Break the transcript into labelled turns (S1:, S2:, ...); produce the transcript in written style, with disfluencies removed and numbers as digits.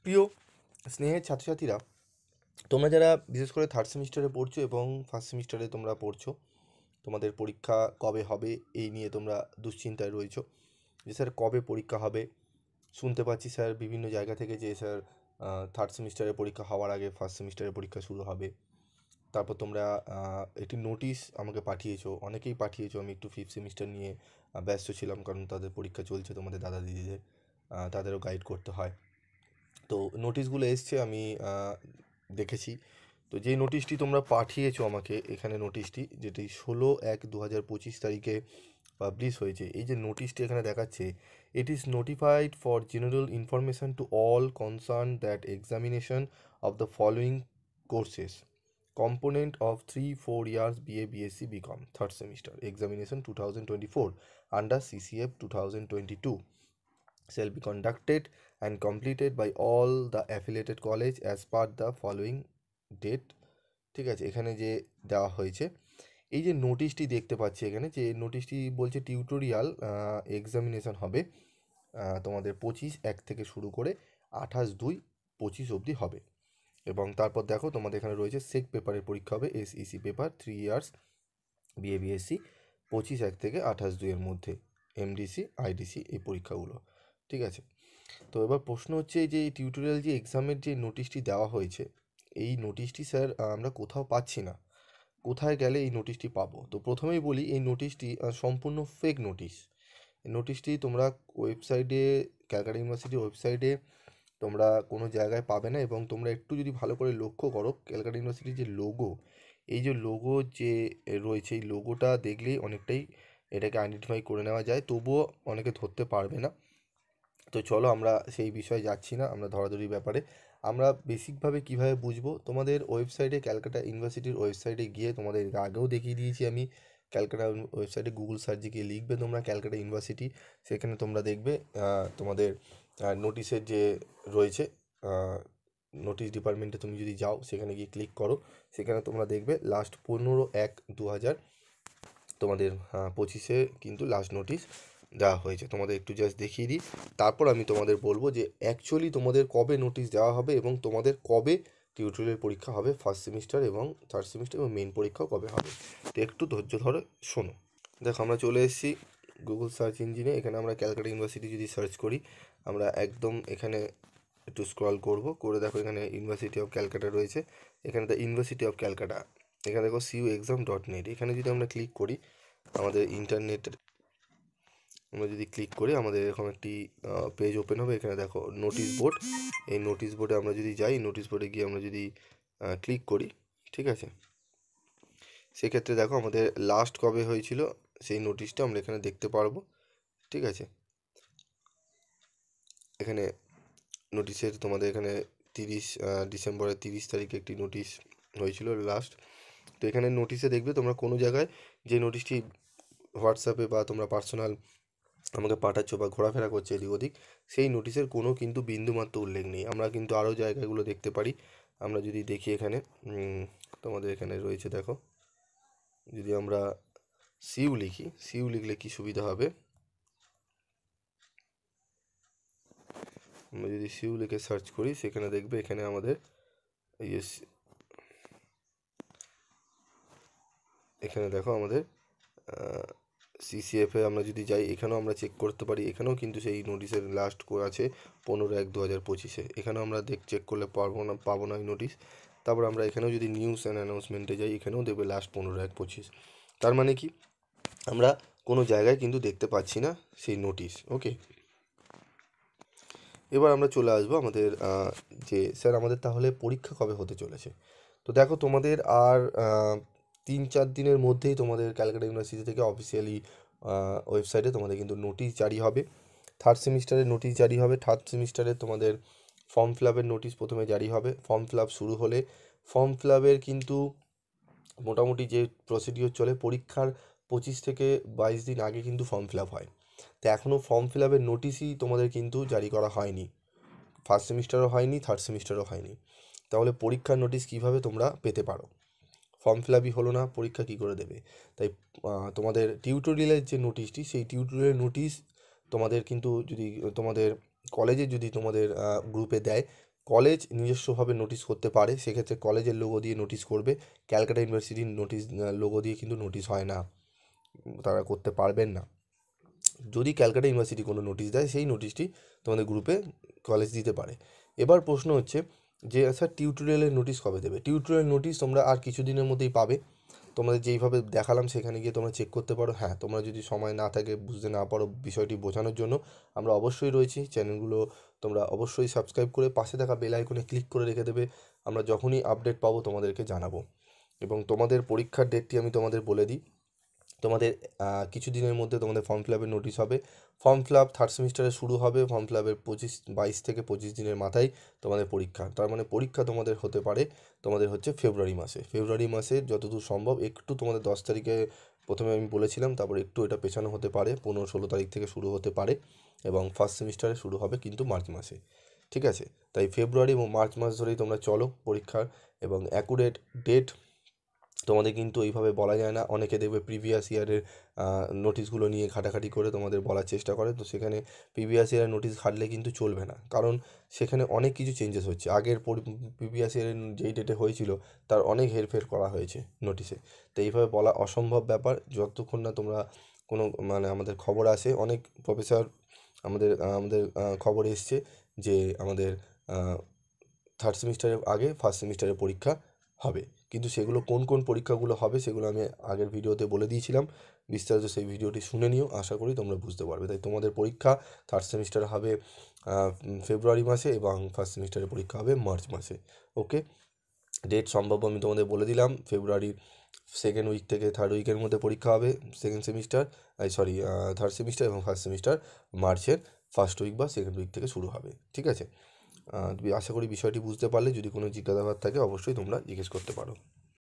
S1: প্রিয় স্নেহের ছাত্রছাত্রীরা, তোমরা যারা বিশেষ করে থার্ড সেমিস্টারে পড়ছো এবং ফার্স্ট সেমিস্টারে তোমরা পড়ছো, তোমাদের পরীক্ষা কবে হবে এই নিয়ে তোমরা দুশ্চিন্তায় রয়েছো যে স্যার কবে পরীক্ষা হবে। শুনতে পাচ্ছি স্যার বিভিন্ন জায়গা থেকে যে স্যার থার্ড সেমিস্টারের পরীক্ষা হওয়ার আগে ফার্স্ট সেমিস্টারের পরীক্ষা শুরু হবে। তারপর তোমরা একটি নোটিশ আমাকে পাঠিয়েছো, অনেকেই পাঠিয়েছো। আমি একটু ফিফথ সেমিস্টার নিয়ে ব্যস্ত ছিলাম, কারণ তাদের পরীক্ষা চলছে, তোমাদের দাদা দিদিদের তাদেরও গাইড করতে হয়। তো নোটিশগুলো এসছে, আমি দেখেছি। তো যেই নোটিশটি তোমরা পাঠিয়েছো আমাকে, এখানে নোটিশটি যেটি 16/1/2025 তারিখে পাবলিশ হয়েছে, এই যে নোটিশটি এখানে দেখাচ্ছে, it is notified for general information to all concern that examination of the following courses component of 3-4 years BA BSc BCom third semester examination 2024 under CCF 2022 shall be conducted and completed by all the affiliated college as per the following date। ঠিক আছে, এখানে যে দেওয়া হয়েছে, এই যে নোটিশটি দেখতে পাচ্ছি এখানে, যে নোটিশটি বলছে টিউটোরিয়াল এক্সামিনেশন হবে তোমাদের 25/1 থেকে শুরু করে 28/2/25 অবধি হবে। এবং তারপর দেখো তোমাদের এখানে রয়েছে সেক পেপারের পরীক্ষা হবে, SEC paper 3 years BA BSc 25/1 থেকে 28/2 এর মধ্যে, MDC IDC এই পরীক্ষাগুলো। ঠিক আছে, তো এবার প্রশ্ন হচ্ছে এই যে টিউটোরিয়াল যে এক্সামের যে নোটিশটি দেওয়া হয়েছে, এই নোটিশটি স্যার আমরা কোথাও পাচ্ছি না। কোথায় গেলে এই নোটিশটি পাবো? তো প্রথমেই বলি, এই নোটিশটি সম্পূর্ণ ফেক নোটিশ। এই নোটিশটি তোমরা ওয়েবসাইটে, ক্যালকাটা ইউনিভার্সিটির ওয়েবসাইটে তোমরা কোনো জায়গায় পাবে না। এবং তোমরা একটু যদি ভালো করে লক্ষ্য করো, ক্যালকাটা ইউনিভার্সিটির যে লোগো, এই যে লোগো যে রয়েছে, এই লোগোটা দেখলেই অনেকটাই এটাকে আইডেন্টিফাই করে নেওয়া যায়, তবুও অনেকে ধরতে পারবে না। তো চলো আমরা সেই বিষয়ে যাচ্ছি না, আমরা ধরাধরির ব্যাপারে। আমরা বেসিকভাবে কিভাবে বুঝবো, তোমাদের ওয়েবসাইটে, ক্যালকাটা ইউনিভার্সিটির ওয়েবসাইটে গিয়ে, তোমাদের আগেও দেখিয়ে দিয়েছি আমি, ক্যালকাটা ওয়েবসাইটে গুগল সার্চে গিয়ে লিখবে তোমরা ক্যালকাটা ইউনিভার্সিটি, সেখানে তোমরা দেখবে তোমাদের নোটিশের যে রয়েছে, নোটিশ ডিপার্টমেন্টে তুমি যদি যাও, সেখানে গিয়ে ক্লিক করো, সেখানে তোমরা দেখবে লাস্ট 15/1/2000 তোমাদের 25-এ কিন্তু লাস্ট নোটিশ দেওয়া হয়েছে। তোমাদের একটু জাস্ট দেখিয়ে দিই, তারপর আমি তোমাদের বলবো যে অ্যাকচুয়ালি তোমাদের কবে নোটিশ দেওয়া হবে এবং তোমাদের কবে টিউটোরিয়াল পরীক্ষা হবে ফার্স্ট সেমিস্টার এবং থার্ড সেমিস্টার, এবং মেন পরীক্ষাও কবে হবে। তো একটু ধৈর্য ধরে শোনো। দেখো, আমরা চলে এসেছি গুগল সার্চ ইঞ্জিনে। এখানে আমরা ক্যালকাটা ইউনিভার্সিটি যদি সার্চ করি, আমরা একদম এখানে একটু স্ক্রল করব, করে দেখো এখানে ইউনিভার্সিটি অফ ক্যালকাটা রয়েছে। এখানে দ্য ইউনিভার্সিটি অফ ক্যালকাটা, এখানে দেখো cuexam.net, এখানে যদি আমরা ক্লিক করি, আমাদের ইন্টারনেটের, আমরা যদি ক্লিক করি আমাদের এরকম একটি পেজ ওপেন হবে। এখানে দেখো নোটিশ বোর্ড, এই নোটিশ বোর্ডে আমরা যদি যাই, নোটিশ বোর্ডে গিয়ে আমরা যদি ক্লিক করি, ঠিক আছে, সেক্ষেত্রে দেখো আমাদের লাস্ট কবে হয়েছিল সেই নোটিশটা আমরা এখানে দেখতে পারবো। ঠিক আছে, এখানে নোটিশের তোমাদের এখানে 30 ডিসেম্বরের 30 তারিখে একটি নোটিশ হয়েছিল লাস্ট। তো এখানে নোটিশে দেখবে তোমরা কোনো জায়গায় যে নোটিশটি হোয়াটসঅ্যাপে বা তোমরা পার্সোনাল আমাকে পাঠাচ্ছ বা ঘোরাফেরা করছে এদিক ওদিক, সেই নোটিশের কোনো কিন্তু বিন্দুমাত্র উল্লেখ নেই। আমরা কিন্তু আরও জায়গাগুলো দেখতে পারি। আমরা যদি দেখি এখানে তোমাদের এখানে রয়েছে, দেখো, যদি আমরা সিউ লিখি, সিউ লিখলে কি সুবিধা হবে, আমরা যদি সিউ লিখে সার্চ করি, সেখানে দেখবে এখানে আমাদের এখানে দেখো আমাদের CCF-এ আমরা যদি যাই, এখানেও আমরা চেক করতে পারি, এখানেও কিন্তু সেই নোটিশের লাস্ট আছে 15/1/2025-এ। এখানেও আমরা চেক করলে পাবো না এই নোটিশ। তারপর আমরা এখানেও যদি নিউজ অ্যান্ড অ্যানাউন্সমেন্টে যাই, এখানেও দেখবে লাস্ট 15/1/25। তার মানে কি, আমরা কোনো জায়গায় কিন্তু দেখতে পাচ্ছি না সেই নোটিশ। ওকে, এবার আমরা চলে আসবো আমাদের যে স্যার আমাদের তাহলে পরীক্ষা কবে হতে চলেছে। তো দেখো, তোমাদের আর 3-4 দিনের মধ্যেই তোমাদের ক্যালকাটা ইউনিভার্সিটি থেকে অফিসিয়ালি ওয়েবসাইটে তোমাদের কিন্তু নোটিশ জারি হবে। থার্ড সেমিস্টারের নোটিশ জারি হবে। থার্ড সেমিস্টারে তোমাদের ফর্ম ফিল আপের নোটিশ প্রথমে জারি হবে। ফর্ম ফিল আপ শুরু হলে, ফর্ম ফিল আপের কিন্তু মোটামুটি যে প্রসিডিওর চলে, পরীক্ষার 25 থেকে 22 দিন আগে কিন্তু ফর্ম ফিল আপ হয়। তো এখনও ফর্ম ফিল আপের নোটিশই তোমাদের কিন্তু জারি করা হয়নি, ফার্স্ট সেমিস্টারও হয়নি, থার্ড সেমিস্টারও হয়নি। তাহলে পরীক্ষার নোটিশ কিভাবে তোমরা পেতে পারো? ফর্ম ফিল আপই হলো না, পরীক্ষা কী করে দেবে? তাই তোমাদের টিউটোরিয়ালের যে নোটিশটি, সেই টিউটোরিয়ালের নোটিশ তোমাদের কিন্তু যদি তোমাদের কলেজে যদি তোমাদের গ্রুপে দেয়, কলেজ নিজস্বভাবে নোটিশ করতে পারে, সেক্ষেত্রে কলেজের লোগো দিয়ে নোটিশ করবে। ক্যালকাটা ইউনিভার্সিটির নোটিশ লোগো দিয়ে কিন্তু নোটিশ হয় না, তারা করতে পারবেন না। যদি ক্যালকাটা ইউনিভার্সিটি কোনো নোটিশ দেয়, সেই নোটিশটি তোমাদের গ্রুপে কলেজ দিতে পারে। এবার প্রশ্ন হচ্ছে যে স্যার টিউটোরিয়ালের নোটিশ কবে দেবে? টিউটোরিয়াল নোটিশ তোমরা আর কিছুদিনের মধ্যেই পাবে। তোমাদের যেইভাবে দেখালাম সেখানে গিয়ে তোমরা চেক করতে পারো। হ্যাঁ, তোমরা যদি সময় না থাকে, বুঝতে না পারো, বিষয়টি বোঝানোর জন্য আমরা অবশ্যই রয়েছি। চ্যানেলগুলো তোমরা অবশ্যই সাবস্ক্রাইব করে পাশে থাকা বেল আইকনে ক্লিক করে রেখে দেবে। আমরা যখনই আপডেট পাবো তোমাদেরকে জানাবো। এবং তোমাদের পরীক্ষার ডেটটি আমি তোমাদের বলে দিই। তোমাদের কিছু দিনের মধ্যে তোমাদের ফর্ম ফিল আপের নোটিশ হবে। ফর্ম ফিল আপ থার্ড সেমিস্টারে শুরু হবে। ফর্ম ফিল আপের 22 থেকে 25 দিনের মাথায় তোমাদের পরীক্ষা। তার মানে পরীক্ষা তোমাদের হতে পারে তোমাদের হচ্ছে ফেব্রুয়ারি মাসে যতদূর সম্ভব। একটু তোমাদের 10 তারিখে প্রথমে আমি বলেছিলাম, তারপর একটু এটা পেছানো হতে পারে, 15-16 তারিখ থেকে শুরু হতে পারে। এবং ফার্স্ট সেমিস্টারে শুরু হবে কিন্তু মার্চ মাসে। ঠিক আছে, তাই ফেব্রুয়ারি এবং মার্চ মাস ধরেই তোমরা চলো পরীক্ষার। এবং অ্যাকুরেট ডেট তোমাদের কিন্তু এইভাবে বলা যায় না। অনেকে দেখবে প্রিভিয়াস ইয়ারের নোটিশগুলো নিয়ে ঘাটাঘাটি করে তোমাদের বলার চেষ্টা করে, তো সেখানে প্রিভিয়াস ইয়ারের নোটিশ ঘাটলে কিন্তু চলবে না, কারণ সেখানে অনেক কিছু চেঞ্জেস হচ্ছে। আগের প্রিভিয়াস ইয়ারের যেই ডেটে হয়েছিল তার অনেক হেরফের করা হয়েছে নোটিশে। তো এইভাবে বলা অসম্ভব ব্যাপার, যতক্ষণ না তোমরা কোনো মানে আমাদের খবর আসে। অনেক প্রফেসর আমাদের আমাদের খবর এসছে যে আমাদের থার্ড সেমিস্টারের আগে ফার্স্ট সেমিস্টারের পরীক্ষা হবে, কিন্তু সেগুলো কোন কোন পরীক্ষাগুলো হবে সেগুলো আমি আগের ভিডিওতে বলে দিয়েছিলাম। বিস্তারিত সেই ভিডিওটি শুনে নিও, আশা করি তোমরা বুঝতে পারবে। তাই তোমাদের পরীক্ষা থার্ড সেমিস্টার হবে ফেব্রুয়ারি মাসে এবং ফার্স্ট সেমিস্টারের পরীক্ষা হবে মার্চ মাসে। ওকে, ডেট সম্ভব আমি তোমাদের বলে দিলাম। ফেব্রুয়ারির সেকেন্ড উইক থেকে থার্ড উইকের মধ্যে পরীক্ষা হবে সেকেন্ড সেমিস্টার, থার্ড সেমিস্টার, এবং ফার্স্ট সেমিস্টার মার্চের ফার্স্ট উইক বা সেকেন্ড উইক থেকে শুরু হবে। ঠিক আছে, আশা করি বিষয়টি বুঝতে পারলে। যদি কোনো জিজ্ঞাসাবাদ থাকে অবশ্যই তোমরা জিজ্ঞেস করতে পারো।